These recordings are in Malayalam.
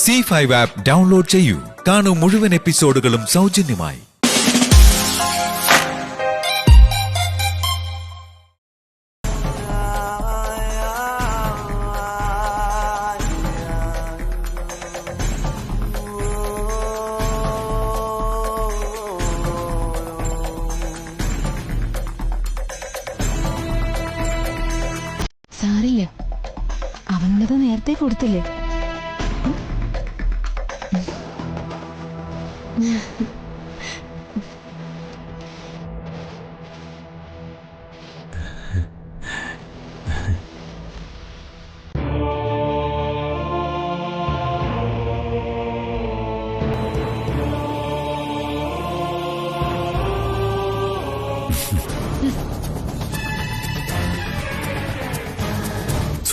C5 ആപ്പ് ഡൗൺലോഡ് ചെയ്യൂ. കാണൂ മുഴുവൻ എപ്പിസോഡുകളും സൗജന്യമായി. സാരില്ല, അവനത് നേരത്തെ കൊടുത്തില്ലേ.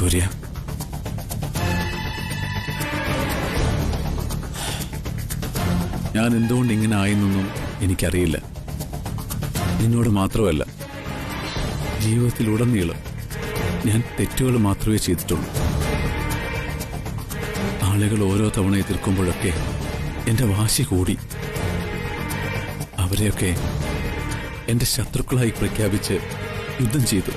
സൂര്യ, ഞാൻ എന്തുകൊണ്ട് ഇങ്ങനെ ആയെന്നൊന്നും എനിക്കറിയില്ല. നിന്നോട് മാത്രമല്ല, ജീവിതത്തിലുടനീളം ഞാൻ തെറ്റുകൾ മാത്രമേ ചെയ്തിട്ടുള്ളൂ. ആളുകൾ ഓരോ തവണ എതിർക്കുമ്പോഴൊക്കെ എന്റെ വാശി കൂടി. അവരെയൊക്കെ എന്റെ ശത്രുക്കളായി പ്രഖ്യാപിച്ച് യുദ്ധം ചെയ്തു.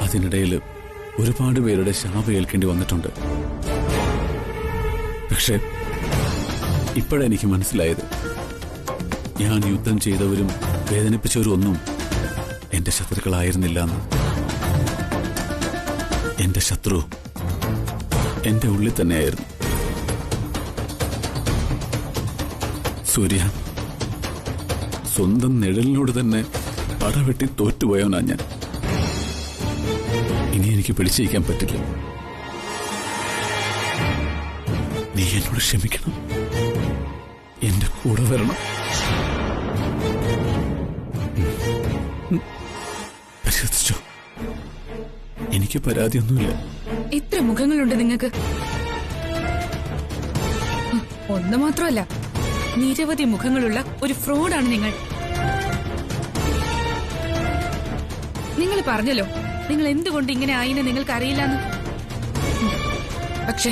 അതിനിടയിൽ ഒരുപാട് പേരുടെ ശാപം ഏൽക്കേണ്ടി വന്നിട്ടുണ്ട്. പക്ഷെ ഇപ്പോഴെനിക്ക് മനസ്സിലായത്, ഞാൻ യുദ്ധം ചെയ്തവരും വേദനിപ്പിച്ചവരും ഒന്നും എന്റെ ശത്രുക്കളായിരുന്നില്ല എന്ന്. എന്റെ ശത്രു എന്റെ ഉള്ളിൽ തന്നെയായിരുന്നു. സൂര്യ, സ്വന്തം നിഴലിനോട് തന്നെ പടവെട്ടി തോറ്റുപോയവനാ ഞാൻ. ഇനി എനിക്ക് പിടിച്ചിരിക്കാൻ പറ്റില്ല. നീ എന്നോട് ക്ഷമിക്കണം, എന്റെ കൂടെ വരണം. പരിശോധിച്ചോ, എനിക്ക് പരാതിയൊന്നുമില്ല. എത്ര മുഖങ്ങളുണ്ട് നിങ്ങൾക്ക്? ഒന്ന് മാത്രമല്ല, നിരവധി മുഖങ്ങളുള്ള ഒരു ഫ്രോഡാണ് നിങ്ങൾ. നിങ്ങൾ പറഞ്ഞല്ലോ, നിങ്ങൾ എന്തുകൊണ്ട് ഇങ്ങനെ ആയിന്ന് നിങ്ങൾക്ക് അറിയില്ലെന്ന്. പക്ഷെ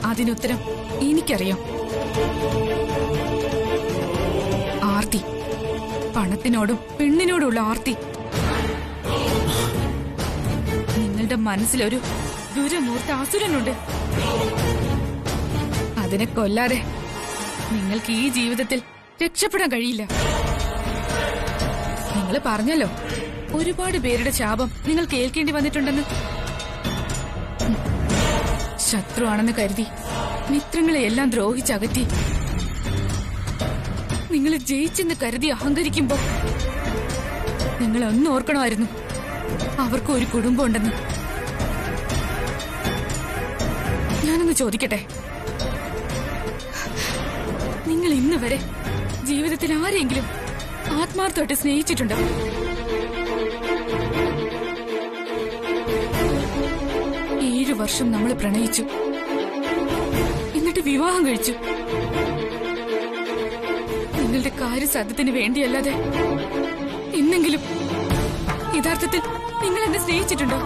അതിനുത്തരം എനിക്കറിയാം. ആർത്തി, പണത്തിനോടും പെണ്ണിനോടുള്ള ആർത്തി. നിങ്ങളുടെ മനസ്സിലൊരു ദുരമൂർത്ത അസുരനുണ്ട്. അതിനെ കൊല്ലാതെ നിങ്ങൾക്ക് ഈ ജീവിതത്തിൽ രക്ഷപ്പെടാൻ കഴിയില്ല. നിങ്ങൾ പറഞ്ഞല്ലോ, ഒരുപാട് പേരുടെ ശാപം നിങ്ങൾ കേൾക്കേണ്ടി വന്നിട്ടുണ്ടെന്ന്. ശത്രുവാണെന്ന് കരുതി മിത്രങ്ങളെയെല്ലാം ദ്രോഹിച്ചകറ്റി നിങ്ങൾ ജയിച്ചെന്ന് കരുതി അഹങ്കരിക്കുമ്പോ നിങ്ങൾ ഒന്ന് ഓർക്കണമായിരുന്നു, അവർക്കും ഒരു കുടുംബം ഉണ്ടെന്ന്. ഞാനൊന്ന് ചോദിക്കട്ടെ, നിങ്ങൾ ഇന്ന് വരെ ജീവിതത്തിൽ ആരെങ്കിലും ആത്മാർത്ഥമായിട്ട് സ്നേഹിച്ചിട്ടുണ്ടോ? 7 വർഷം നമ്മൾ പ്രണയിച്ചു, എന്നിട്ട് വിവാഹം കഴിച്ചു. നിങ്ങളുടെ കാര്യസാധ്യത്തിന് വേണ്ടിയല്ലാതെ എന്നെങ്കിലും യഥാർത്ഥത്തിൽ നിങ്ങൾ എന്നെ സ്നേഹിച്ചിട്ടുണ്ടോ?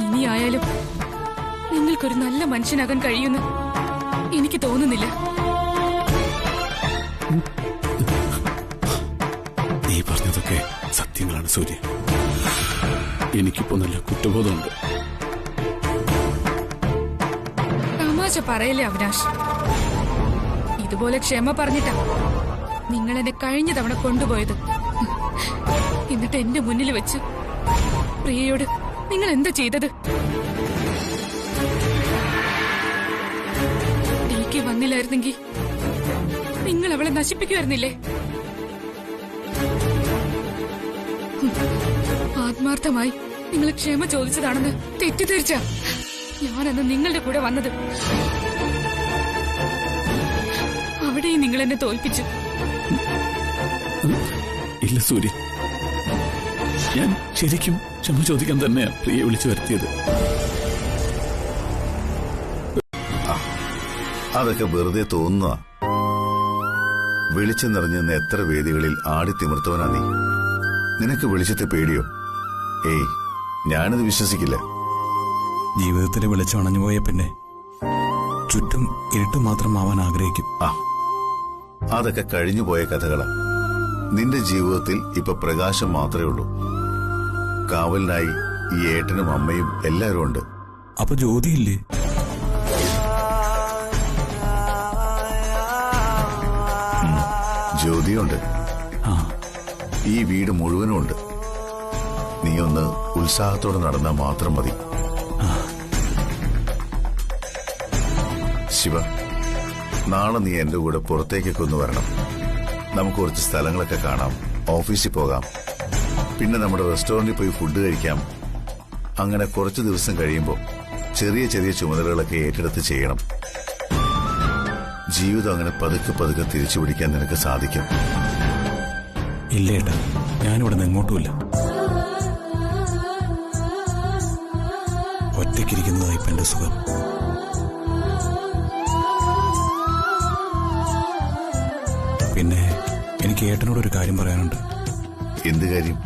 ഇനിയായാലും നിങ്ങൾക്കൊരു നല്ല മനുഷ്യനാകാൻ കഴിയുമെന്ന് എനിക്ക് തോന്നുന്നില്ല. നീ പറഞ്ഞതൊക്കെ സത്യങ്ങളാണ് സൂര്യ. എനിക്കിപ്പോ നല്ല കുറ്റബോധമുണ്ട്. തമാശ പറയല്ലേ അവിനാശ്. ഇതുപോലെ ക്ഷമ പറഞ്ഞിട്ടാ നിങ്ങൾ എന്നെ കഴിഞ്ഞ തവണ കൊണ്ടുപോയത്. എന്നിട്ട് എന്റെ മുന്നിൽ വെച്ച് പ്രിയയോട് നിങ്ങൾ എന്താ ചെയ്തത്? ഡിക്ക് വന്നില്ലായിരുന്നെങ്കിൽ നിങ്ങൾ അവളെ നശിപ്പിക്കുമായിരുന്നില്ലേ? ആത്മാർത്ഥമായി നിങ്ങൾ ക്ഷമ ചോദിച്ചതാണെന്ന് തെറ്റിദ്ധരിച്ച ഞാനന്ന് നിങ്ങളുടെ കൂടെ വന്നത്. അവിടെയും നിങ്ങൾ എന്നെ തോൽപ്പിച്ചു. ഇല്ല സൂര്യ, ഞാൻ ശരിക്കും ക്ഷമ ചോദിക്കാൻ തന്നെയാ പ്രിയെ വിളിച്ചു വരുത്തിയത്. അതൊക്കെ വെറുതെ തോന്നുക. വെളിച്ചം നിറഞ്ഞെന്ന് എത്ര വേദികളിൽ ആടിത്തിമിർത്തവനാ നീ. നിനക്ക് വെളിച്ചത്തെ പേടിയോ? ഏയ്, ഞാനത് വിശ്വസിക്കില്ല. ജീവിതത്തിലെ വെളിച്ചം അണഞ്ഞുപോയ പിന്നെ ചുറ്റും ഇരുട്ട് മാത്രം ആവാൻ ആഗ്രഹിക്കും. അതൊക്കെ കഴിഞ്ഞുപോയ കഥകളാ. നിന്റെ ജീവിതത്തിൽ ഇപ്പൊ പ്രകാശം മാത്രമേ ഉള്ളൂ. കാവലിനായി ഈ ഏട്ടനും അമ്മയും എല്ലാരും ഉണ്ട്. അപ്പൊ ജ്യോതിയില്ലേ? ജ്യോതിയുണ്ട്. ഈ വീട് മുഴുവനും ഉണ്ട്. നീ ഒന്ന് ഉത്സാഹത്തോടെ നടന്നാൽ മാത്രം മതി. ശിവ, നാളെ നീ എന്റെ കൂടെ പുറത്തേക്കൊക്കെ ഒന്ന് വരണം. നമുക്ക് കുറച്ച് സ്ഥലങ്ങളൊക്കെ കാണാം, ഓഫീസിൽ പോകാം, പിന്നെ നമ്മുടെ റെസ്റ്റോറന്റിൽ പോയി ഫുഡ് കഴിക്കാം. അങ്ങനെ കുറച്ചു ദിവസം കഴിയുമ്പോൾ ചെറിയ ചെറിയ ചുമതലകളൊക്കെ ഏറ്റെടുത്ത് ചെയ്യണം. ജീവിതം അങ്ങനെ പതുക്കെ പതുക്കെ തിരിച്ചു പിടിക്കാൻ നിനക്ക് സാധിക്കും. ഇല്ലേട്ടാ, ഞാനിവിടെ നിന്ന് എങ്ങോട്ടുമില്ല. ഒറ്റയ്ക്കിരിക്കുന്നതാ ഇപ്പൊ എന്റെ സുഖം. പിന്നെ എനിക്ക് ഏട്ടനോടൊരു കാര്യം പറയാനുണ്ട്. എന്ത് കാര്യം?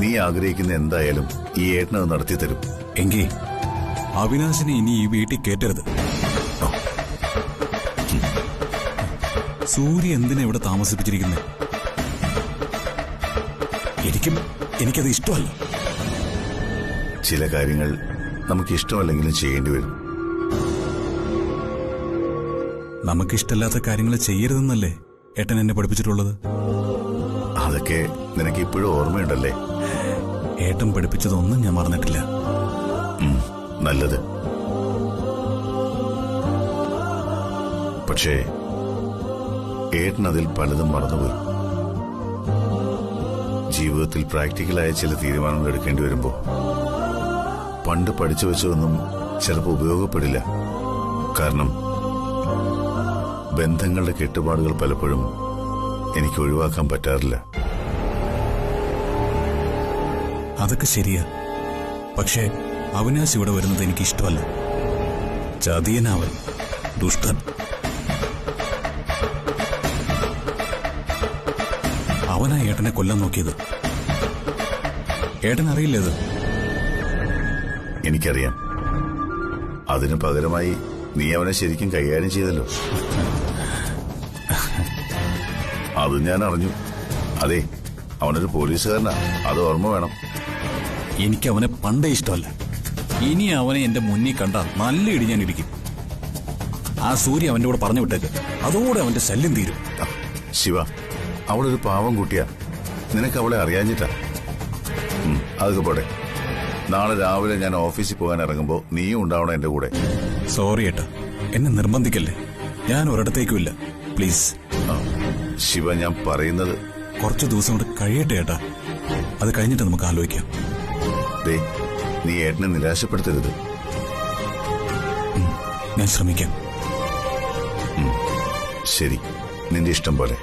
നീ ആഗ്രഹിക്കുന്ന എന്തായാലും ഈ ഏട്ടനത് നടത്തി തരും. എങ്കിൽ അവിനാശിനെ ഇനി ഈ വീട്ടിൽ കേറ്റരുത്. സൂര്യ എന്തിനാ ഇവിടെ താമസിപ്പിച്ചിരിക്കുന്നത്? എനിക്കത് ഇഷ്ടമല്ല. ചില കാര്യങ്ങൾ നമുക്ക് ഇഷ്ടമല്ലെങ്കിലും ചെയ്യേണ്ടി വരും. നമുക്കിഷ്ടമില്ലാത്ത കാര്യങ്ങൾ ചെയ്യരുതെന്നല്ലേ ഏട്ടൻ എന്നെ പഠിപ്പിച്ചിട്ടുള്ളത്? അതൊക്കെ നിനക്ക് ഇപ്പോഴും ഓർമ്മയുണ്ടല്ലേ? ഏട്ടൻ പഠിപ്പിച്ചതൊന്നും ഞാൻ മറന്നിട്ടില്ല. നല്ലത്. പക്ഷേ ഏട്ടൻ അതിൽ പലതും മറന്നുപോയി. ജീവിതത്തിൽ പ്രാക്ടിക്കലായ ചില തീരുമാനങ്ങൾ എടുക്കേണ്ടി വരുമ്പോ പണ്ട് പഠിച്ചു വെച്ചതൊന്നും ചിലപ്പോൾ ഉപയോഗപ്പെടില്ല. കാരണം ബന്ധങ്ങളുടെ കെട്ടുപാടുകൾ പലപ്പോഴും എനിക്ക് ഒഴിവാക്കാൻ പറ്റാറില്ല. അതൊക്കെ ശരിയാ. പക്ഷേ അവിനാശ് ഇവിടെ വരുന്നത് എനിക്ക് ഇഷ്ടമല്ല. ചതിയനാവൻ, ദുഷ്ടൻ. അവനാ ഏട്ടനെ കൊല്ലാൻ നോക്കിയത്. ഏട്ടൻ അറിയില്ലേത്? എനിക്കറിയാം. അതിനു പകരമായി നീ അവനെ ശരിക്കും കൈകാര്യം ചെയ്തല്ലോ. അത് ഞാൻ അറിഞ്ഞു. അതെ, അവനൊരു പോലീസുകാരനാ, അത് ഓർമ്മ വേണം. എനിക്ക് അവനെ പണ്ടേ ഇഷ്ടമല്ല. ഇനി അവനെ എന്റെ മുന്നിൽ കണ്ട നല്ല ഇടി ഞാൻ ഇരിക്കും. ആ സൂര്യ അവന്റെ കൂടെ പറഞ്ഞു വിട്ടേക്ക്, അതോടെ അവന്റെ ശല്യം തീരും. ശിവ, അവളൊരു പാവം കുട്ടിയാ. നിനക്ക് അവളെ അറിയാഞ്ഞിട്ടാ. അതൊക്കെ പോട്ടെ. നാളെ രാവിലെ ഞാൻ ഓഫീസിൽ പോകാൻ ഇറങ്ങുമ്പോ നീയും ഉണ്ടാവണം എന്റെ കൂടെ. സോറി ഏട്ടാ, എന്നെ നിർബന്ധിക്കല്ലേ. ഞാൻ ഒരിടത്തേക്കുമില്ല, പ്ലീസ്. ശിവ, ഞാൻ പറയുന്നത് കുറച്ചു ദിവസം കൂടെ കഴിയട്ടെ ഏട്ടാ. അത് കഴിഞ്ഞിട്ട് നമുക്ക് ആലോചിക്കാം. ദേ, നീ ഏട്ടനെ നിരാശപ്പെടുത്തരുത്. ഞാൻ ശ്രമിക്കാം. ശരി, നിന്റെ ഇഷ്ടം പോലെ.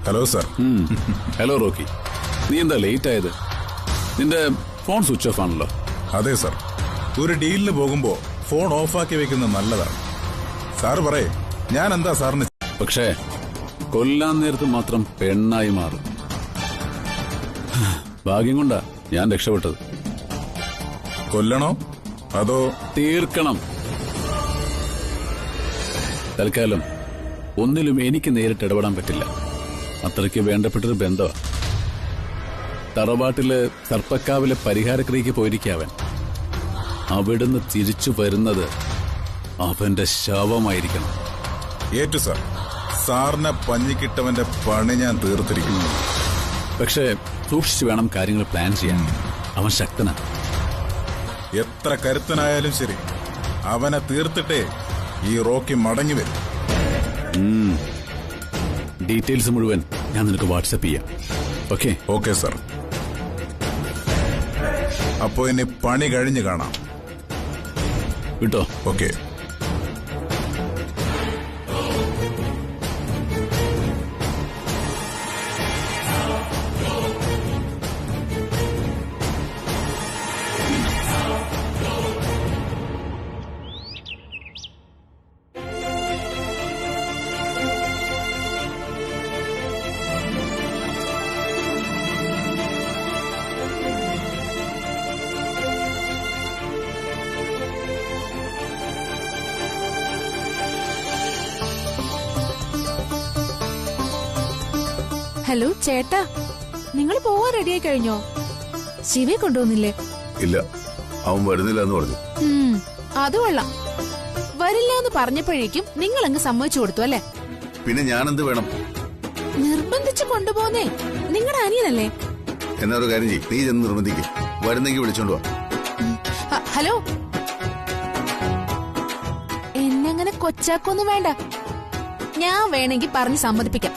Hello sir. ഹലോ റോക്കി, നീ എന്താ ലേറ്റ് ആയത്? നിന്റെ ഫോൺ സ്വിച്ച് ഓഫ് ആണല്ലോ. അതെ സർ, ഒരു ഡീലിന് പോകുമ്പോ ഫോൺ ഓഫാക്കി വെക്കുന്നത് നല്ലതാണ്. സാറ് പറയേ, ഞാൻ എന്താ സാറിന്? പക്ഷേ കൊല്ലാൻ നേരത്ത് മാത്രം പെണ്ണായി മാറും. ഭാഗ്യം കൊണ്ടാ ഞാൻ രക്ഷപ്പെട്ടത്. കൊല്ലണോ അതോ തീർക്കണം? തൽക്കാലം ഒന്നിലും എനിക്ക് നേരിട്ട് ഇടപെടാൻ പറ്റില്ല. അത്രയ്ക്ക് വേണ്ടപ്പെട്ടൊരു ബന്ധമാ. തറവാട്ടില് സർപ്പക്കാവിലെ പരിഹാരക്രിയക്ക് പോയിരിക്കവൻ. അവിടുന്ന് തിരിച്ചു വരുന്നത് അവന്റെ ശവമായിരിക്കണം. ഏറ്റു സാർ, സാറിനെ പഞ്ഞിക്കിട്ടവന്റെ പണി ഞാൻ തീർത്തിരിക്കുന്നു. പക്ഷേ സൂക്ഷിച്ചു വേണം കാര്യങ്ങൾ പ്ലാൻ ചെയ്യാൻ. അവൻ ശക്തനാണ്. എത്ര കരുത്തനായാലും ശരി, അവനെ തീർത്തിട്ടേ ഈ റോക്കി മടങ്ങി വരും. ഡീറ്റെയിൽസ് മുഴുവൻ ഞാൻ നിനക്ക് വാട്സപ്പ് ചെയ്യാം. ഓക്കെ? Okay sir. അപ്പോ ഇനി പണി കഴിഞ്ഞ് കാണാം. വിട്ടോ? ഓക്കെ. ഹലോ ചേട്ടാ, നിങ്ങൾ പോവാൻ റെഡിയായി കഴിഞ്ഞോ? ശിവയെ കൊണ്ടുവന്നില്ലേ? ഇല്ല, അവൻ വരുന്നില്ല എന്ന് പറഞ്ഞു. അത് കൊള്ളാം. വരില്ല എന്ന് പറഞ്ഞപ്പോഴേക്കും നിങ്ങൾ അങ്ങ് സമ്മതിച്ചു കൊടുത്തു അല്ലേ? പിന്നെ ഞാനെന്ത് വേണം? നിർബന്ധിച്ചു കൊണ്ടുപോന്നേ. നിങ്ങളുടെ അനിയനല്ലേ? എന്നാ ഒരു കാര്യം ചെയ്യ്, നീ ചെന്ന് നിർബന്ധിക്ക്. വരുന്നെങ്കിൽ വിളിച്ചോണ്ട് വാ. ഹലോ, എന്നെങ്ങനെ കൊച്ചാക്കൊന്നും വേണ്ട. ഞാൻ വേണമെങ്കിൽ പറഞ്ഞ് സമ്മതിപ്പിക്കാം.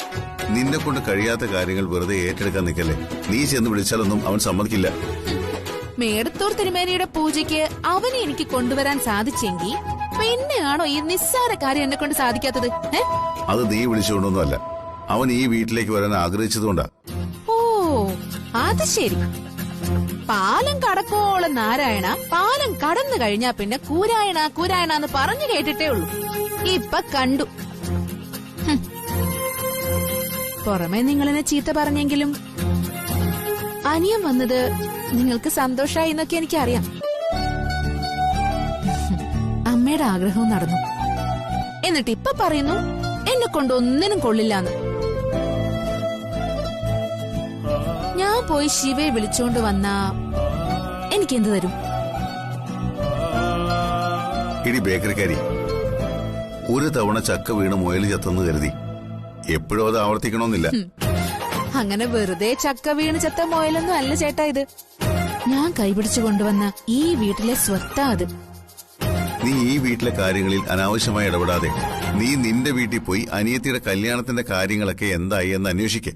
നിന്നെ കൊണ്ട് കഴിയാത്ത കാര്യങ്ങൾ വെറുതെ ഏറ്റെടുക്കാൻ നിൽക്കല്ലേ. നീ ചെന്ന് വിളിച്ചാലൊന്നും അവൻ സമ്മതിക്കില്ല. മേടത്തൂർ തിരുമേനിയുടെ പൂജയ്ക്ക് അവനെ എനിക്ക് കൊണ്ടുവരാൻ സാധിച്ചെങ്കിൽ പിന്നെയാണോ ഈ നിസ്സാര കാര്യം എന്നെ കൊണ്ട് സാധിക്കാത്തത്? അത് നീ വിളിച്ചുകൊണ്ടൊന്നുമല്ല, അവൻ ഈ വീട്ടിലേക്ക് വരാൻ ആഗ്രഹിച്ചതുകൊണ്ടാ. ഓ, അത് ശരി. പാലം കടക്കോളം നാരായണ, പാലം കടന്നു കഴിഞ്ഞാ പിന്നെ കൂരായണ കൂരായണ എന്ന് പറഞ്ഞു കേട്ടിട്ടേ ഉള്ളൂ. ഇപ്പൊ കണ്ടു. പുറമെ നിങ്ങളെന്നെ ചീത്ത പറഞ്ഞെങ്കിലും അനിയൻ വന്നത് നിങ്ങൾക്ക് സന്തോഷായി എന്നൊക്കെ എനിക്കറിയാം. അമ്മയുടെ ആഗ്രഹവും നടന്നു. എന്നിട്ട് ഇപ്പൊ പറയുന്നു എന്നെ കൊണ്ട് ഒന്നിനും കൊള്ളില്ലാന്ന്. ഞാൻ പോയി ശിവയെ വിളിച്ചോണ്ട് വന്നാ എനിക്കെന്ത് തരും? ഇടി ബേക്കറിക്കാരി, ഒരു തവണ ചക്ക വീണ് മുയൽ ചത്തെന്ന് കരുതി എപ്പോഴും അത് ആവർത്തിക്കണമെന്നില്ല. അങ്ങനെ വെറുതെ ചക്ക വീണ് ചത്ത മുയലൊന്നും അല്ല ചേട്ടാ ഇത്. ഞാൻ കൈപിടിച്ചു കൊണ്ടുവന്ന ഈ വീട്ടിലെ സ്വത്താ അത്. നീ ഈ വീട്ടിലെ കാര്യങ്ങളിൽ അനാവശ്യമായി ഇടപെടാതെ നീ നിന്റെ വീട്ടിൽ പോയി അനിയത്തിയുടെ കല്യാണത്തിന്റെ കാര്യങ്ങളൊക്കെ എന്തായി എന്ന് അന്വേഷിക്കേ.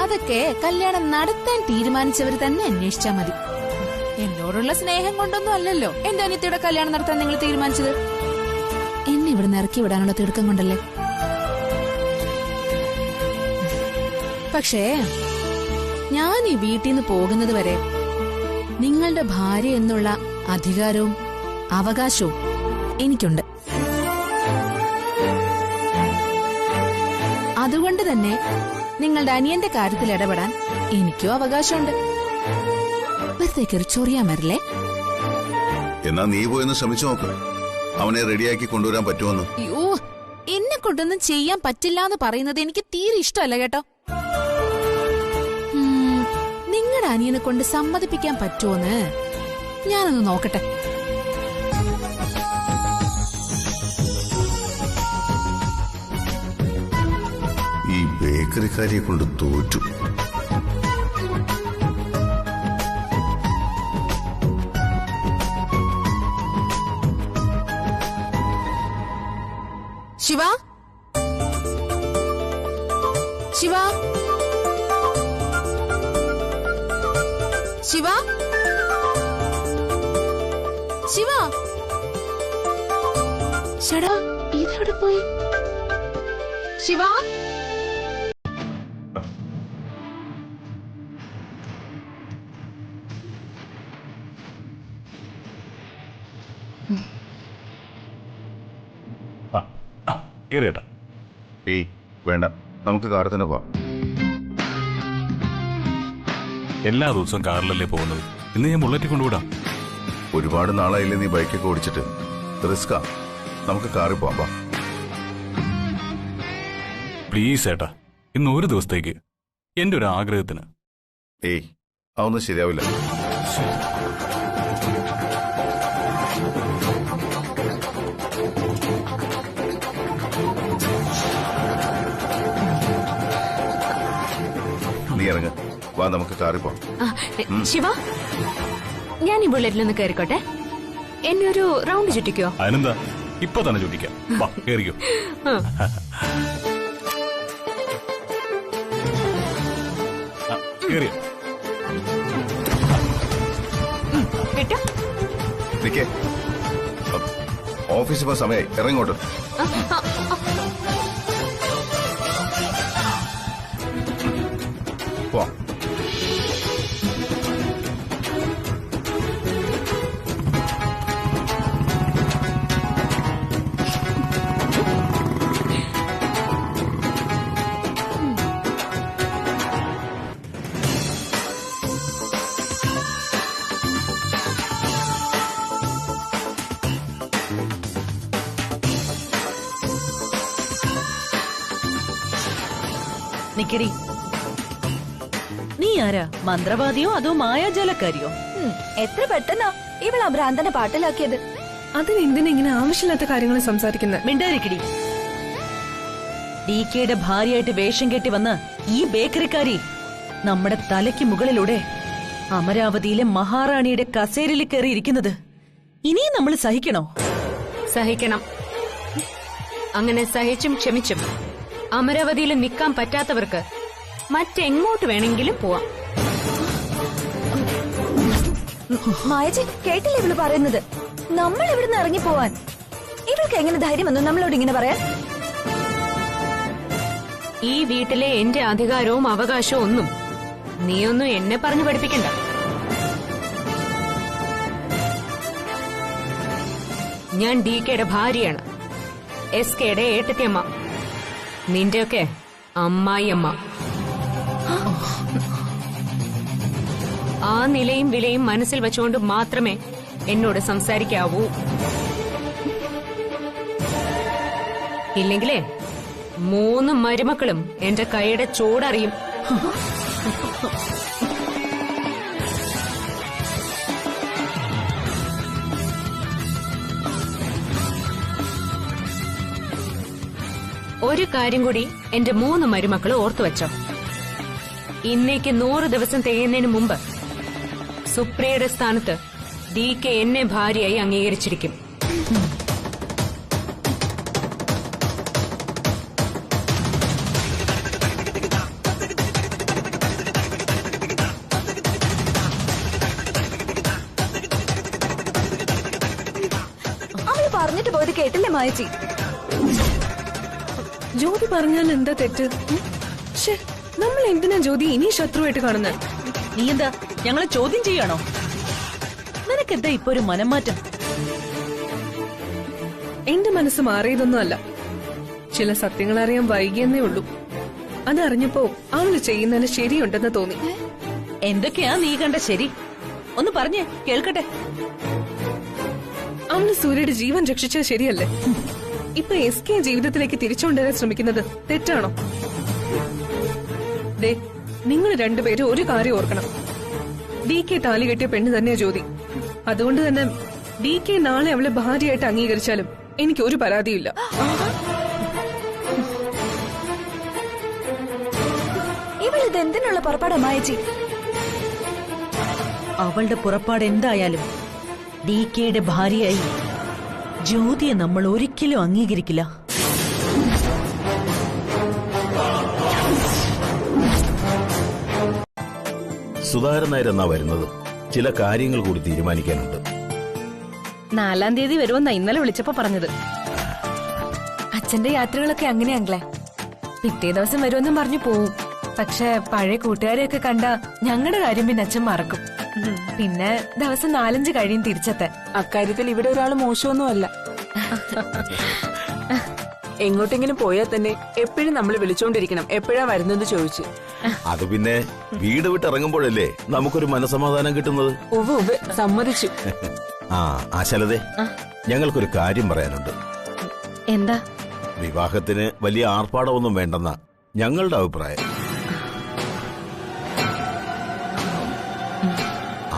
അതൊക്കെ കല്യാണം നടത്താൻ തീരുമാനിച്ചവർ തന്നെ അന്വേഷിച്ചാ മതി. എന്നോടുള്ള സ്നേഹം കൊണ്ടൊന്നും അല്ലല്ലോ എന്റെ അനിയത്തിയുടെ കല്യാണം നടത്താൻ നിങ്ങൾ തീരുമാനിച്ചത്. എന്നെ ഇവിടെ ഇറക്കി വിടാനുള്ള തിടുക്കം കൊണ്ടല്ലേ. പക്ഷേ ഞാൻ ഈ വീട്ടിൽ നിന്ന് പോകുന്നത് വരെ നിങ്ങളുടെ ഭാര്യ എന്നുള്ള അധികാരവും അവകാശവും എനിക്കുണ്ട്. അതുകൊണ്ട് തന്നെ നിങ്ങളുടെ അനിയന്റെ കാര്യത്തിൽ ഇടപെടാൻ എനിക്കും അവകാശമുണ്ട്. വെറുതെ കയറി ചൊറിയാൻ വരില്ലേ? എന്നാ നീ പോയെന്ന് ശ്രമിച്ചു നോക്ക്, അവനെ റെഡിയാക്കി കൊണ്ടുവരാൻ പറ്റുമെന്ന്. അയ്യോ, എന്നെ കൊണ്ടൊന്നും ചെയ്യാൻ പറ്റില്ല എന്ന് പറയുന്നത് എനിക്ക് തീരെ ഇഷ്ടമല്ല കേട്ടോ. നിങ്ങളുടെ അനിയനെ കൊണ്ട് സമ്മതിപ്പിക്കാൻ പറ്റുമോന്ന് ഞാനൊന്ന് നോക്കട്ടെ. ഈ ബേക്കറിക്കാരിയെ കൊണ്ട് തോറ്റു. ശിവ, ശിവ, ശിവ, ശിവ. ചേടാ, ഇതെവിടെ പോയി? ശിവ, കേറിയേട്ടാ. ഏയ് വേണ്ട, നമുക്ക് കാറിൽ തന്നെ പോവാം. എല്ലാ ദിവസവും കാറിലല്ലേ പോകുന്നത്, ഇന്ന് ഞാൻ ബുള്ളറ്റിൽ കൊണ്ടുവിടാം. ഒരുപാട് നാളായില്ലേ നീ ബൈക്കൊക്കെ ഓടിച്ചിട്ട്? റിസ്കാ, നമുക്ക് കാറിൽ പോവാം. പ്ലീസ് ഏട്ടാ, ഇന്ന് ഒരു ദിവസത്തേക്ക് എന്റെ ഒരു ആഗ്രഹത്തിന്. ഏയ് അതൊന്നും ശരിയാവില്ല. നീ ഇറങ്ങ, വാ നമുക്ക് കാറിൽ പോവാം. ശിവ, ഞാൻ ഈ ബുള്ളറ്റിലൊന്ന് കയറിക്കോട്ടെ. എന്നെ ഒരു റൗണ്ട് ചുറ്റിക്കോ? അതിനെന്താ, ഇപ്പൊ തന്നെ ചുറ്റിക്കാം. വാ കേറിക്കോ. കേറിയോ? കേട്ടോ? നിക്കേ, ഓഫീസിൽ പോകാൻ സമയമായി, ഇറങ്ങോട്ട്. പോ. നിക്കടി, നീ ആരാ? മന്ത്രവാദിയോ അതോ മായാജാലക്കാരിയോ? എത്ര പെട്ടെന്നാ ഇവളാ ഭ്രാന്തനെ പാട്ടിലാക്കിയത്. അതിനെന്തിനിങ്ങനെ ആവശ്യമില്ലാത്ത കാര്യങ്ങൾ സംസാരിക്കുന്നത്? മിണ്ടായിരിക്കടി. DKയുടെ ഭാര്യയായിട്ട് വേഷം കെട്ടി വന്ന ഈ ബേക്കറിക്കാരി നമ്മുടെ തലയ്ക്ക് മുകളിലൂടെ അമരാവതിയിലെ മഹാറാണിയുടെ കസേരയിൽ കയറിയിരിക്കുന്നത് ഇനിയും നമ്മൾ സഹിക്കണോ? സഹിക്കണം. അങ്ങനെ സഹിച്ചും ക്ഷമിച്ചും അമരാവതിയിൽ നിൽക്കാൻ പറ്റാത്തവർക്ക് മറ്റെങ്ങോട്ട് വേണമെങ്കിലും പോവാം. മായജി, കേട്ടില്ലേ ഇവള് പറയുന്നത്? നമ്മൾ ഇവിടുന്ന് ഇറങ്ങി പോവാൻ. ഇവൾക്ക് എങ്ങനെ ധൈര്യം വന്നു നമ്മളോട് ഇങ്ങനെ പറയാൻ? ഈ വീട്ടിലെ എന്റെ അധികാരവും അവകാശവും ഒന്നും നീയൊന്നും എന്നെ പറഞ്ഞു പഠിപ്പിക്കണ്ട. ഞാൻ DKയുടെ ഭാര്യയാണ്, SKയുടെ ഏട്ടത്തിയമ്മ, നിന്റെയൊക്കെ അമ്മായിയമ്മ. ആ നിലയും വിലയും മനസ്സിൽ വെച്ചുകൊണ്ട് മാത്രമേ എന്നോട് സംസാരിക്കാവൂ. ഇല്ലെങ്കിലേ 3 മരുമക്കളും എന്റെ കൈയുടെ ചൂടറിയും. ഒരു കാര്യം കൂടി എന്റെ 3 മരുമക്കൾ ഓർത്തു വെച്ചോ. ഇന്നേക്ക് 100 ദിവസം തികയുന്നതിന് മുമ്പ് സുപ്രിയയുടെ സ്ഥാനത്ത് DK എന്നെ ഭാര്യയായി അംഗീകരിച്ചിരിക്കും. അവള് പറഞ്ഞിട്ട് പോയത് കേട്ടില്ലേ മായച്ചി? ജ്യോതി പറഞ്ഞാൽ എന്താ തെറ്റ്? നമ്മൾ എന്തിനാ ജ്യോതി ഇനി ശത്രുവായിട്ട് കാണുന്നത്? നീ എന്താ ഞങ്ങളെ ചോദ്യം ചെയ്യാണോ? നിനക്കെന്താ ഇപ്പൊ ഒരു മനംമാറ്റം? എന്റെ മനസ്സ് മാറിയതൊന്നും അല്ല. ചില സത്യങ്ങൾ അറിയാൻ വൈകിയെന്നേ ഉള്ളൂ. അതറിഞ്ഞപ്പോ അവള് ചെയ്യുന്നതിന് ശരിയുണ്ടെന്ന് തോന്നി. എന്തൊക്കെയാ നീ കണ്ട ശരി? ഒന്ന് പറഞ്ഞേ കേൾക്കട്ടെ. അവള് സൂര്യയുടെ ജീവൻ രക്ഷിച്ചത് ശരിയല്ലേ? ഇപ്പൊ SK ജീവിതത്തിലേക്ക് തിരിച്ചുകൊണ്ടുവരാൻ ശ്രമിക്കുന്നത് തെറ്റാണോ? ദേ, നിങ്ങൾ രണ്ടുപേരും ഒരു കാര്യം ഓർക്കണം. DK താലി കെട്ടിയ പെണ്ണ് തന്നെയാ ജ്യോതി. അതുകൊണ്ട് തന്നെ DK നാളെ അവളെ ഭാര്യയായിട്ട് അംഗീകരിച്ചാലും എനിക്ക് ഒരു പരാതിയില്ല. ഇവളിത് എന്തിനുള്ള പുറപ്പാടാ മായച്ചി? അവളുടെ പുറപ്പാട് എന്തായാലും DKയുടെ ഭാര്യയായി ജ്യോതിയെ നമ്മൾ ഒരിക്കലും അംഗീകരിക്കില്ല. സുധാകരൻ നായർ എന്നാ വരുന്നത്? ചില കാര്യങ്ങൾ കൂടി തീരുമാനിക്കാനുണ്ട്. 4-ാം തീയതി വരുമെന്നാ ഇന്നലെ വിളിച്ചപ്പോ പറഞ്ഞത്. അച്ഛന്റെ യാത്രകളൊക്കെ അങ്ങനെയാണല്ലേ. പിറ്റേ ദിവസം വരുമെന്നും പറഞ്ഞു പോവും. പക്ഷെ പഴയ കൂട്ടുകാരെയൊക്കെ കണ്ട ഞങ്ങളുടെ കാര്യം പിന്നെ അച്ഛൻ മറക്കും. പിന്നെ ദിവസം 4-5 കഴിയും തിരിച്ചെത്താൻ. അക്കാര്യത്തിൽ ഇവിടെ ഒരാൾ മോശമൊന്നുമല്ല. എങ്ങോട്ടെങ്കിലും പോയാൽ തന്നെ എപ്പോഴും നമ്മൾ വിളിച്ചോണ്ടിരിക്കണം, എപ്പോഴാ വരുന്നത് ചോദിച്ചു. അത് പിന്നെ വീട് വിട്ട് ഇറങ്ങുമ്പോഴല്ലേ നമുക്കൊരു മനസമാധാനം കിട്ടുന്നത്. സമ്മതിച്ചു. ആശാലതേ, ഞങ്ങൾക്കൊരു കാര്യം പറയാനുണ്ട്. എന്താ? വിവാഹത്തിന് വലിയ ആർപ്പാടമൊന്നും വേണ്ടെന്നാ ഞങ്ങളുടെ അഭിപ്രായം.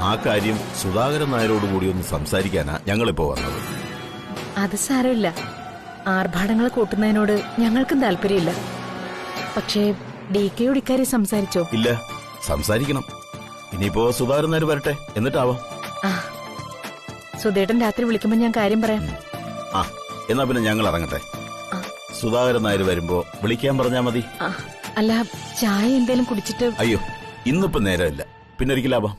ആ കാര്യം സുധാകരൻ നായരോടുകൂടി ഒന്ന് സംസാരിക്കാനാ ഞങ്ങളിപ്പോ വന്നത്. അത് സാരമില്ല. ആർഭാടങ്ങൾ കൂട്ടുന്നതിനോട് ഞങ്ങൾക്കും താല്പര്യമില്ല. പക്ഷേ DKയോട് ഇക്കാര്യം സംസാരിച്ചോ? ഇല്ല, സംസാരിക്കണം. ഇനിയിപ്പോ സുധാകരൻ നായർ വരട്ടെ, എന്നിട്ടാവാം. സുധേട്ടൻ രാത്രി വിളിക്കുമ്പോ ഞാൻ കാര്യം പറയാം. എന്നാ പിന്നെ ഞങ്ങൾ ഇറങ്ങട്ടെ. സുധാകരൻ നായർ വരുമ്പോ വിളിക്കാൻ പറഞ്ഞാ മതി. അല്ല, ചായ എന്തേലും കുടിച്ചിട്ട്. അയ്യോ, ഇന്നിപ്പോ നേരമില്ല, പിന്നെ ഒരിക്കലാവാം.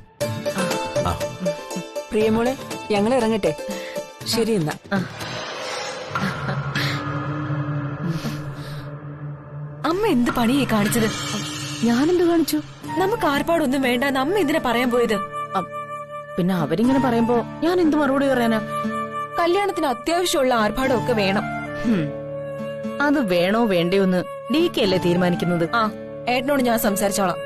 പ്രിയമോളെ, ഞങ്ങൾ ഇറങ്ങട്ടെ. ശരി എന്നാ. അമ്മ എന്ത് പണിയായി കാണിച്ചത്? ഞാനെന്ത് കാണിച്ചു? നമുക്ക് ആർപ്പാടൊന്നും വേണ്ടെന്ന് അമ്മ എന്തിനാ പറയാൻ പോയത്? പിന്നെ അവരിങ്ങനെ പറയുമ്പോ ഞാൻ എന്ത് മറുപടി പറയാനാ? കല്യാണത്തിന് അത്യാവശ്യമുള്ള ആർഭാടമൊക്കെ വേണം. അത് വേണോ വേണ്ടയോ എന്ന് DK അല്ലേ തീരുമാനിക്കുന്നത്. ഏട്ടനോട് ഞാൻ സംസാരിച്ചോളാം.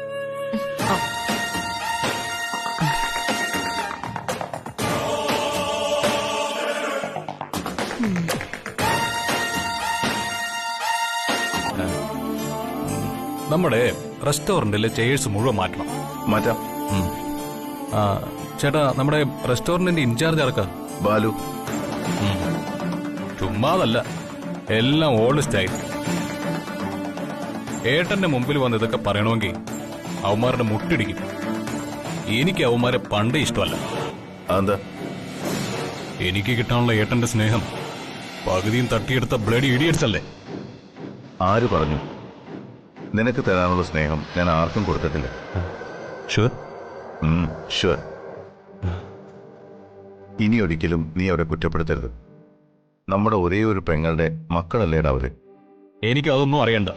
നമ്മുടെ റെസ്റ്റോറന്റിലെ ചെയേഴ്സ് മുഴുവൻ മാറ്റണം. മാറ്റാം. ചേട്ടാ, നമ്മുടെ റെസ്റ്റോറന്റിന്റെ ഇൻചാർജ് ആർക്കാ? ബാലു. ചുമ്മാതല്ല, എല്ലാം ഓൾഡ് സ്റ്റൈൽ. ഏട്ടന്റെ മുമ്പിൽ വന്ന് ഇതൊക്കെ പറയണമെങ്കിൽ അവന്മാരുടെ മുട്ടിടിക്കും. എനിക്ക് അവന്മാരെ പണ്ടേ ഇഷ്ടമല്ല. എന്താ? എനിക്ക് കിട്ടാനുള്ള ഏട്ടന്റെ സ്നേഹം പകുതിയും തട്ടിയെടുത്ത ബ്ലഡി ഇഡിയറ്റ്സ് അല്ലേ? ആര് പറഞ്ഞു? നിനക്ക് തരാനുള്ള സ്നേഹം ഞാൻ ആർക്കും കൊടുത്തിട്ടില്ല. ഷുവർ? ഷുവർ. ഇനി ഒരിക്കലും നീ അവരെ കുറ്റപ്പെടുത്തരുത്. നമ്മുടെ ഒരേ ഒരു പെങ്ങളുടെ മക്കളല്ലേടാ അവര്. എനിക്ക് അതൊന്നും അറിയണ്ട.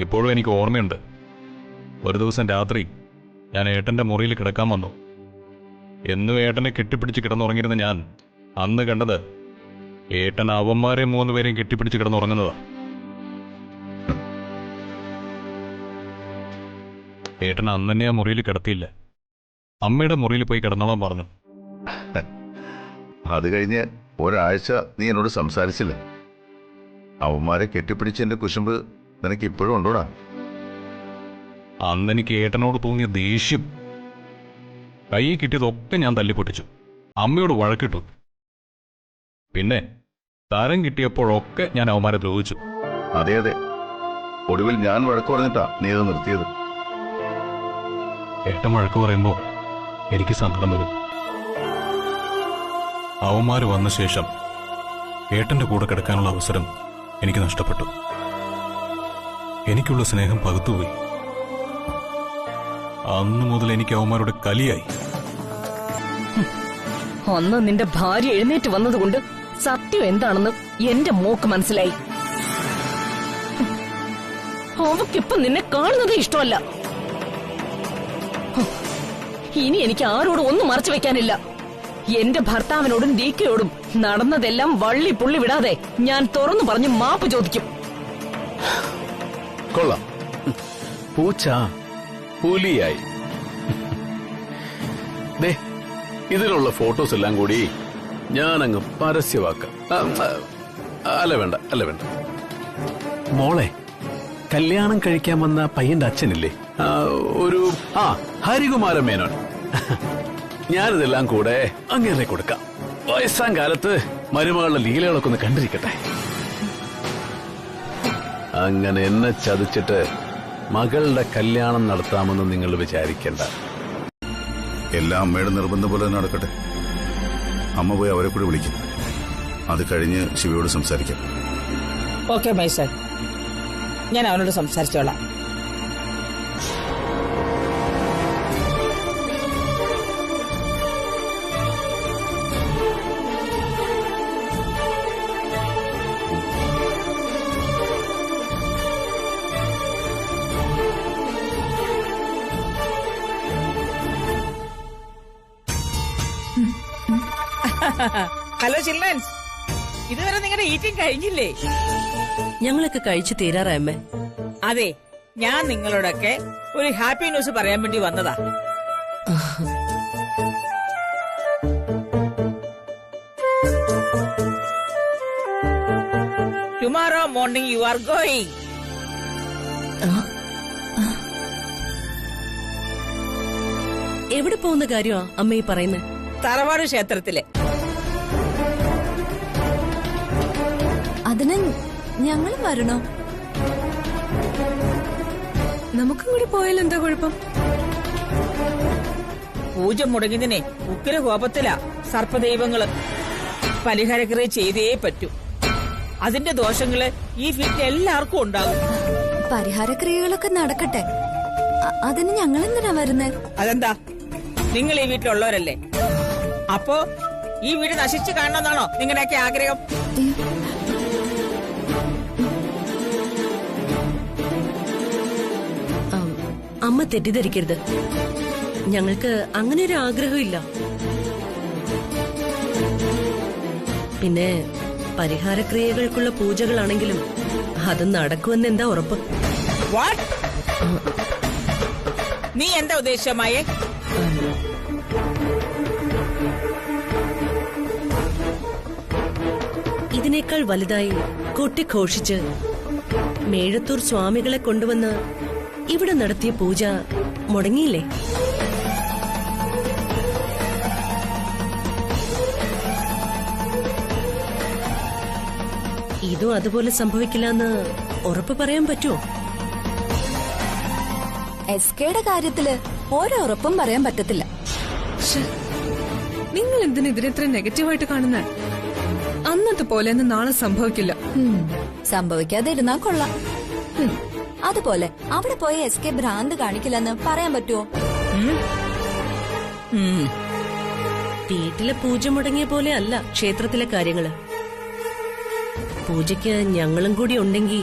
ഇപ്പോഴും എനിക്ക് ഓർമ്മയുണ്ട്, ഒരു ദിവസം രാത്രി ഞാൻ ഏട്ടന്റെ മുറിയിൽ കിടക്കാൻ വന്നു. എന്നും ഏട്ടനെ കെട്ടിപ്പിടിച്ച് കിടന്നുറങ്ങിയിരുന്ന ഞാൻ അന്ന് കണ്ടത് ഏട്ടൻ അവന്മാരെ 3 പേരെയും കെട്ടിപ്പിടിച്ച് കിടന്നുറങ്ങുന്നതാ. ഏട്ടൻ അന്ന് തന്നെ ആ മുറിയിൽ കിടത്തിയില്ല, അമ്മയുടെ മുറിയിൽ പോയി കിടന്നോളാൻ പറഞ്ഞു. അത് കഴിഞ്ഞ് ഒരാഴ്ച നീ എന്നോട് സംസാരിച്ചില്ല. അവന്മാരെ കെട്ടിപ്പിടിച്ചതിന്റെ കുശുമ്പ് നിനക്ക് ഇപ്പോഴും ഉണ്ടോടാ? അന്ന് എനിക്ക് ഏട്ടനോട് തോന്നിയ ദേഷ്യം, കൈ കിട്ടിയതൊക്കെ ഞാൻ തല്ലിപ്പൊട്ടിച്ചു, അമ്മയോട് വഴക്കിട്ടു. പിന്നെ തരം കിട്ടിയപ്പോഴൊക്കെ ഞാൻ അവന്മാരെ ദ്രോഹിച്ചു. അതെ അതെ, ഒടുവിൽ ഞാൻ വഴക്ക് പറഞ്ഞിട്ടാ നീ അത് നിർത്തിയത്. ഏട്ടൻ വഴക്ക് പറയുമ്പോ എനിക്ക് സങ്കടം വരും. അവന്മാര് വന്ന ശേഷം ഏട്ടന്റെ കൂടെ കിടക്കാനുള്ള അവസരം എനിക്ക് നഷ്ടപ്പെട്ടു. എനിക്കുള്ള സ്നേഹം പകുത്തുപോയി. അന്നു മുതൽ എനിക്ക് അവന്മാരുടെ കലിയായി. അന്ന് നിന്റെ ഭാര്യ എഴുന്നേറ്റ് വന്നതുകൊണ്ട് സത്യം എന്താണെന്ന് എന്റെ മോക്ക് മനസ്സിലായി. അവക്കിപ്പം നിന്നെ കാണുന്നതേ ഇഷ്ടമല്ല. ഇനി എനിക്ക് ആരോടും ഒന്നും മറച്ചു വെക്കാനില്ല. എന്റെ ഭർത്താവിനോടും DKയോടും നടന്നതെല്ലാം വള്ളി പുള്ളി വിടാതെ ഞാൻ തുറന്നു പറഞ്ഞ് മാപ്പ് ചോദിക്കും. കൊള്ളാം, പൂച്ച പുലിയായി. ഇതിലുള്ള ഫോട്ടോസ് എല്ലാം കൂടി ഞാനങ്ങ് പരസ്യമാക്കാം. അല്ല വേണ്ട, അല്ല വേണ്ട. മോളെ, കല്യാണം കഴിക്കാൻ വന്ന പയ്യന്റെ അച്ഛനില്ലേ, ഒരു ഹരികുമാര മേനോൻ, ഞാനിതെല്ലാം കൂടെ അങ്ങനെ കൊടുക്കാം. വയസ്സാം കാലത്ത് മരുമകളുടെ ലീലകളൊക്കെ ഒന്ന് കണ്ടിരിക്കട്ടെ. അങ്ങനെ എന്നെ ചതിച്ചിട്ട് മകളുടെ കല്യാണം നടത്താമെന്ന് നിങ്ങൾ വിചാരിക്കണ്ട. എല്ലാം അമ്മയുടെ നിർബന്ധം പോലെ നടക്കട്ടെ. അമ്മ പോയി അവരെ കൂടെ വിളിക്കും. അത് കഴിഞ്ഞ് ശിവയോട് സംസാരിക്കാം. ഓക്കെ മൈസർ, ഞാൻ അവനോട് സംസാരിച്ചോളാം. ഹലോ ചിൽഡ്രൻസ്, ഇതുവരെ നിങ്ങളുടെ ഈറ്റിംഗ് കഴിഞ്ഞില്ലേ? ഞങ്ങളൊക്കെ കഴിച്ചു തീരാറായമ്മേ. അതെ, ഞാൻ നിങ്ങളോടൊക്കെ ഒരു ഹാപ്പി ന്യൂസ് പറയാൻ വേണ്ടി വന്നതാ. Tomorrow morning you are going എവിടെ പോകുന്ന കാര്യമാ അമ്മ ഈ പറയുന്നത്? തറവാട് ക്ഷേത്രത്തിലെ. അതിന് ഞങ്ങളും വരണോ? നമുക്കും കൂടി പോയാൽ എന്താ കുഴപ്പം? പൂജ മുടങ്ങിയതിനെ ഉക്കിര കോപത്തിലാ സർപ്പദൈവങ്ങള്. പരിഹാരക്രിയ ചെയ്തേ പറ്റൂ. അതിന്റെ ദോഷങ്ങള് ഈ വീട്ടിൽ എല്ലാവർക്കും ഉണ്ടാകും. പരിഹാരക്രിയകളൊക്കെ നടക്കട്ടെ, അതിന് ഞങ്ങൾ എന്തിനാ വരുന്നത്? അതെന്താ, നിങ്ങൾ ഈ വീട്ടിലുള്ളവരല്ലേ? അപ്പോ ഈ വീട് നശിച്ചു കാണണമെന്നാണോ നിങ്ങളുടെയൊക്കെ ആഗ്രഹം? അമ്മ തെറ്റിദ്ധരിക്കരുത്, ഞങ്ങൾക്ക് അങ്ങനെ ഒരു ആഗ്രഹമില്ല. പിന്നെ പരിഹാരക്രിയകൾക്കുള്ള പൂജകളാണെങ്കിലും അത് നടക്കുമെന്ന് എന്താ ഉറപ്പ്? നീ എന്താ ഉദ്ദേശമായേ? ഇതിനേക്കാൾ വലുതായി കൊട്ടിഘോഷിച്ച് മേഴത്തൂർ സ്വാമികളെ കൊണ്ടുവന്ന് ഇവിടെ നടത്തിയ പൂജ മുടങ്ങിയില്ലേ? ഇതും അതുപോലെ സംഭവിക്കില്ലെന്ന് ഉറപ്പ് പറയാൻ പറ്റുമോ? എസ്കെയുടെ കാര്യത്തില് ഓരോറപ്പും പറയാൻ പറ്റത്തില്ല. നിങ്ങൾ എന്തിനാ ഇതിനെത്ര നെഗറ്റീവായിട്ട് കാണുന്നത്? അന്നത്തെ പോലെ നാളെ സംഭവിക്കില്ല. സംഭവിക്കാതെ ഇരുന്നാ കൊള്ളാം. അതുപോലെ അവിടെ പോയ എസ്കെ ഭ്രാന്ത് കാണിക്കില്ലെന്ന് പറയാൻ പറ്റുമോ? വീട്ടിലെ പൂജ മുടങ്ങിയ പോലെ അല്ല ക്ഷേത്രത്തിലെ കാര്യങ്ങള്. പൂജയ്ക്ക് ഞങ്ങളും കൂടി ഉണ്ടെങ്കിൽ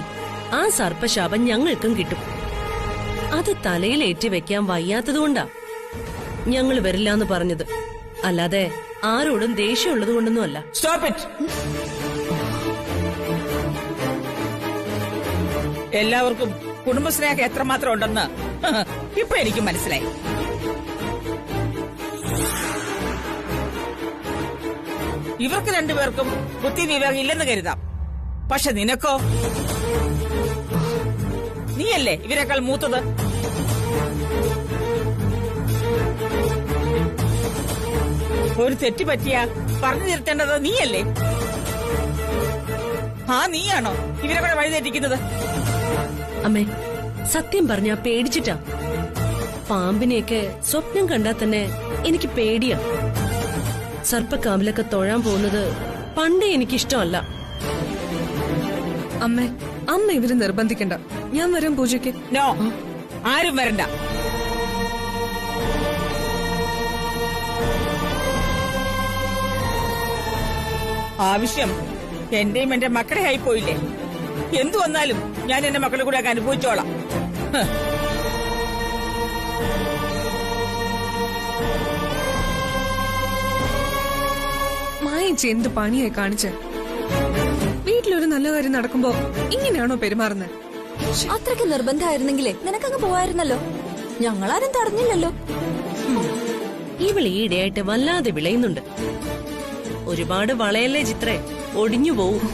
ആ സർപ്പശാപം ഞങ്ങൾക്കും കിട്ടും. അത് തലയിലേറ്റി വെക്കാൻ വയ്യാത്തതുകൊണ്ടാ ഞങ്ങൾ വരില്ലാന്ന് പറഞ്ഞത്, അല്ലാതെ ആരോടും ദേഷ്യമുള്ളത് കൊണ്ടൊന്നും അല്ല. എല്ലാവർക്കും കുടുംബസ്നേഹം എത്രമാത്രം ഉണ്ടെന്ന് ഇപ്പൊ എനിക്ക് മനസ്സിലായി. ഇവർക്ക് രണ്ടുപേർക്കും ബുദ്ധി വിവേകം ഇല്ലെന്ന് കരുതാം, പക്ഷെ നിനക്കോ? നീയല്ലേ ഇവരെക്കാൾ മൂത്തത്. ഒരു തെറ്റ് പറ്റിയാ പറഞ്ഞു നിർത്തേണ്ടത് നീയല്ലേ? നീയാണോ ഇവരെ കൂടെ വഴിതെറ്റിക്കുന്നത്? അമ്മേ, സത്യം പറഞ്ഞാ പേടിച്ചിട്ടാ. പാമ്പിനെയൊക്കെ സ്വപ്നം കണ്ടാൽ തന്നെ എനിക്ക് പേടിയാ. സർപ്പക്കാവിലൊക്കെ തൊഴാൻ പോകുന്നത് പണ്ടേ എനിക്കിഷ്ടമല്ല. അമ്മ ഇവര് നിർബന്ധിക്കണ്ട, ഞാൻ വരാം പൂജയ്ക്ക്. നോ, ആരും വരണ്ട. ആവശ്യം എന്റെയും എന്റെ മക്കളെ ആയിപ്പോയില്ലേ? എന്തു വന്നാലും ഞാൻ എന്റെ മക്കളെ കൂടെ ഒക്കെ അനുഭവിച്ചോളാം. മായച്ചി എന്ത് പണിയായി കാണിച്ച്? വീട്ടിലൊരു നല്ല കാര്യം നടക്കുമ്പോ ഇങ്ങനെയാണോ പെരുമാറുന്നത്? അത്രയ്ക്ക് നിർബന്ധമായിരുന്നെങ്കിലേ നിനക്കങ്ങ് പോവായിരുന്നല്ലോ. ഞങ്ങളാരും തടഞ്ഞില്ലല്ലോ. ഇവള് ഈയിടെയായിട്ട് വല്ലാതെ വിളയുന്നുണ്ട്. ഒരുപാട് വളയല്ലേ ചിത്രേ, ഒടിഞ്ഞു പോവും.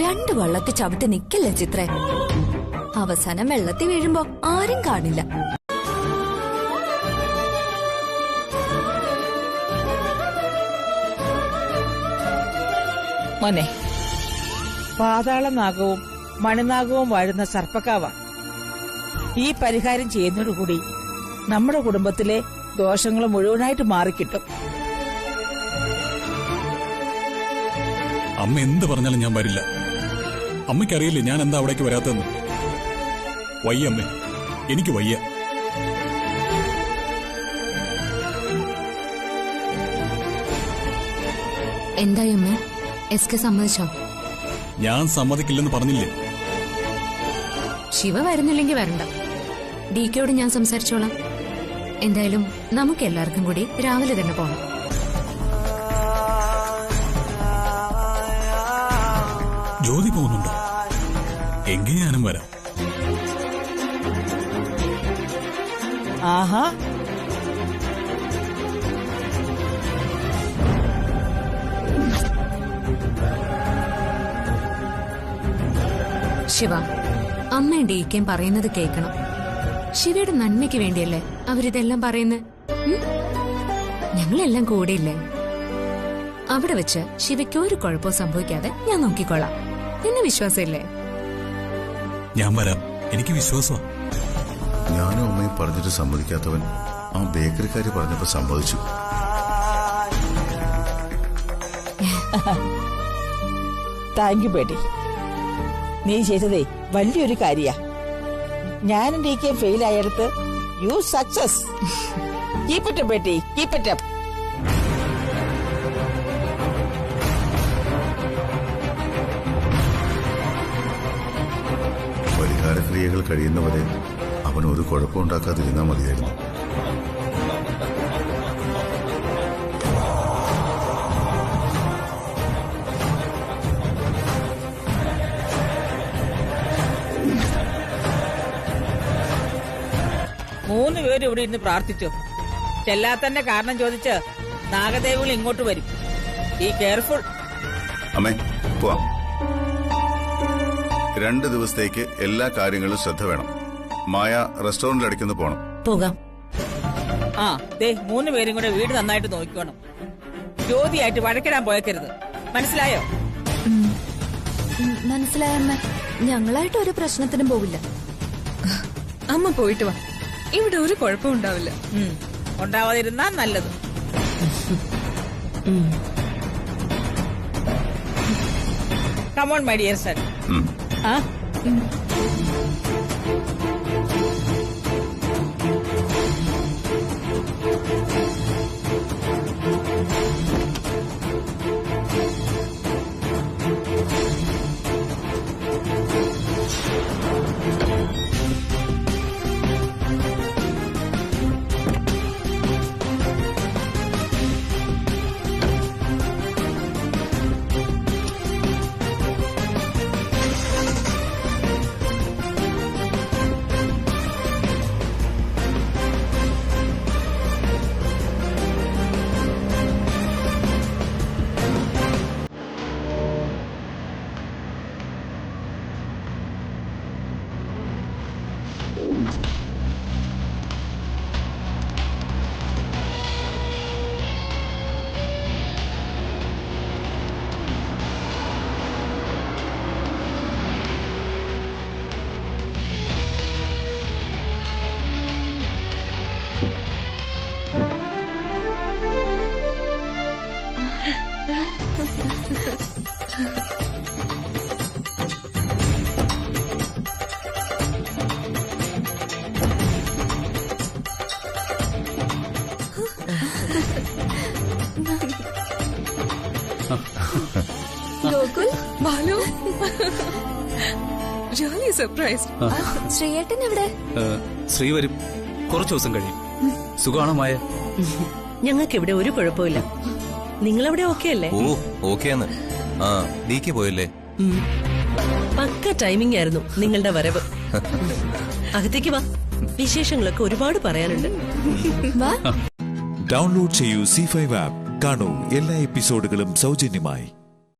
രണ്ട് വള്ളത്തിൽ ചവിട്ടി നിക്കല്ലേ ചിത്രേ. അവസാനം വെള്ളത്തിൽ വീഴുമ്പോ ആരും കാണില്ല. മോനെ, പാതാളനാഗവും മണിനാഗവും വാഴുന്ന സർപ്പക്കാവാണ്. ഈ പരിഹാരം ചെയ്യുന്നതോടുകൂടി നമ്മുടെ കുടുംബത്തിലെ ദോഷങ്ങൾ മുഴുവനായിട്ട് മാറിക്കിട്ടും. അമ്മ എന്ത് പറഞ്ഞാലും ഞാൻ വരില്ല. അമ്മയ്ക്കറിയില്ലേ ഞാൻ എന്താ അവിടേക്ക് വരാത്തതെന്ന്. വയ്യ അമ്മേ, എനിക്ക് വയ്യ. എന്തായി അമ്മേ, എസ്കെ സമ്മതിച്ചോ? ഞാൻ സമ്മതിക്കില്ലെന്ന് പറഞ്ഞില്ലേ? ശിവ വരുന്നില്ലെങ്കിൽ വരണ്ട. ഡിക്കയോട് ഞാൻ സംസാരിച്ചോളാം. എന്തായാലും നമുക്ക് എല്ലാവർക്കും കൂടി രാവിലെ തന്നെ പോണം. ജ്യോതി പോകുന്നുണ്ടോ? എങ്കിൽ ഞാനും വരാം. ആഹാ, ശിവ, അമ്മയും ഡീക്കയും പറയുന്നത് കേൾക്കണം. ശിവയുടെ നന്മയ്ക്ക് വേണ്ടിയല്ലേ അവരിതെല്ലാം പറയുന്നത്. ഞങ്ങളെല്ലാം കൂടെയില്ലേ? അവിടെ വെച്ച് ശിവയ്ക്ക് ഒരു കുഴപ്പവും സംഭവിക്കാതെ ഞാൻ നോക്കിക്കോളാം. എന്നെ വിശ്വാസമില്ലേ? ഞാൻ വരാം, എനിക്ക് വിശ്വാസം. ഞാനും അമ്മയും പറഞ്ഞിട്ട് സമ്മതിക്കാത്തവൻ ആ ബേക്കറിക്കാരി പറഞ്ഞപ്പോ സമ്മതിച്ചു. താങ്ക് യു ബേട്ടി. നീ ചെയ്തതേ വലിയൊരു കാര്യ. ഞാനും ഡീക്കെ ഫെയിൽ ആയെടുത്ത് you success. Keep it up ബേട്ടി, കീപ് ഇറ്റ് അപ്പ്. പരിഹാരക്രിയകൾ കഴിയുന്നവരെ അവൻ ഒരു കുഴപ്പമുണ്ടാക്കാതിരുന്നാൽ മതിയായിരുന്നു. മൂന്ന് പേര് ഇവിടെ ഇരുന്ന് പ്രാർത്ഥിച്ചു. ചെല്ലാത്തന്റെ കാരണം ചോദിച്ച് നാഗദേവികൾ ഇങ്ങോട്ട് വരും. ഈ കെയർഫുൾ. അമ്മേ, പോവാം. 2 ദിവസത്തേക്ക് എല്ലാ കാര്യങ്ങളും ശ്രദ്ധ വേണം. മായ റെസ്റ്റോറന്റ് അടിക്കുന്നു പോണം. പോകാം. ആ ദേ 3 പേരും കൂടെ വീട് നന്നായിട്ട് നോക്കിക്കോണം. ജ്യോതിയായിട്ട് വഴക്കിടാൻ പോയേക്കരുത്. മനസ്സിലായോ? മനസ്സിലായമ്മ. ഞങ്ങളായിട്ട് ഒരു പ്രശ്നത്തിനും പോവില്ല. അമ്മ പോയിട്ട് വാ. ഇവിടെ ഒരു കുഴപ്പം ഉണ്ടാവില്ല. ഉണ്ടാവാതിരുന്നാ നല്ലത്. Come on my dear son. Gokul, Balu, really surprised. ശ്രീയേട്ടൻ എവിടെ? ശ്രീ വരും, കുറച്ചു ദിവസം കഴിയും. സുഖമാണോ മായ? ഞങ്ങൾക്ക് ഇവിടെ ഒരു കുഴപ്പമില്ല. നിങ്ങളവിടെ ഓക്കെ അല്ലേ? ഓ, ഓക്കെയാണ്. ആ, നീക്ക് പോയല്ലേ? പക്ക ടൈമിംഗ് ആയിരുന്നു നിങ്ങളുടെ വരവ്. അകത്തേക്ക് വാ, വിശേഷങ്ങളൊക്കെ ഒരുപാട് പറയാനുണ്ട്. ഡൗൺലോഡ് ചെയ്യൂ C5 ആപ്പ്. കാണൂ എല്ലാ എപ്പിസോഡുകളും സൗജന്യമായി.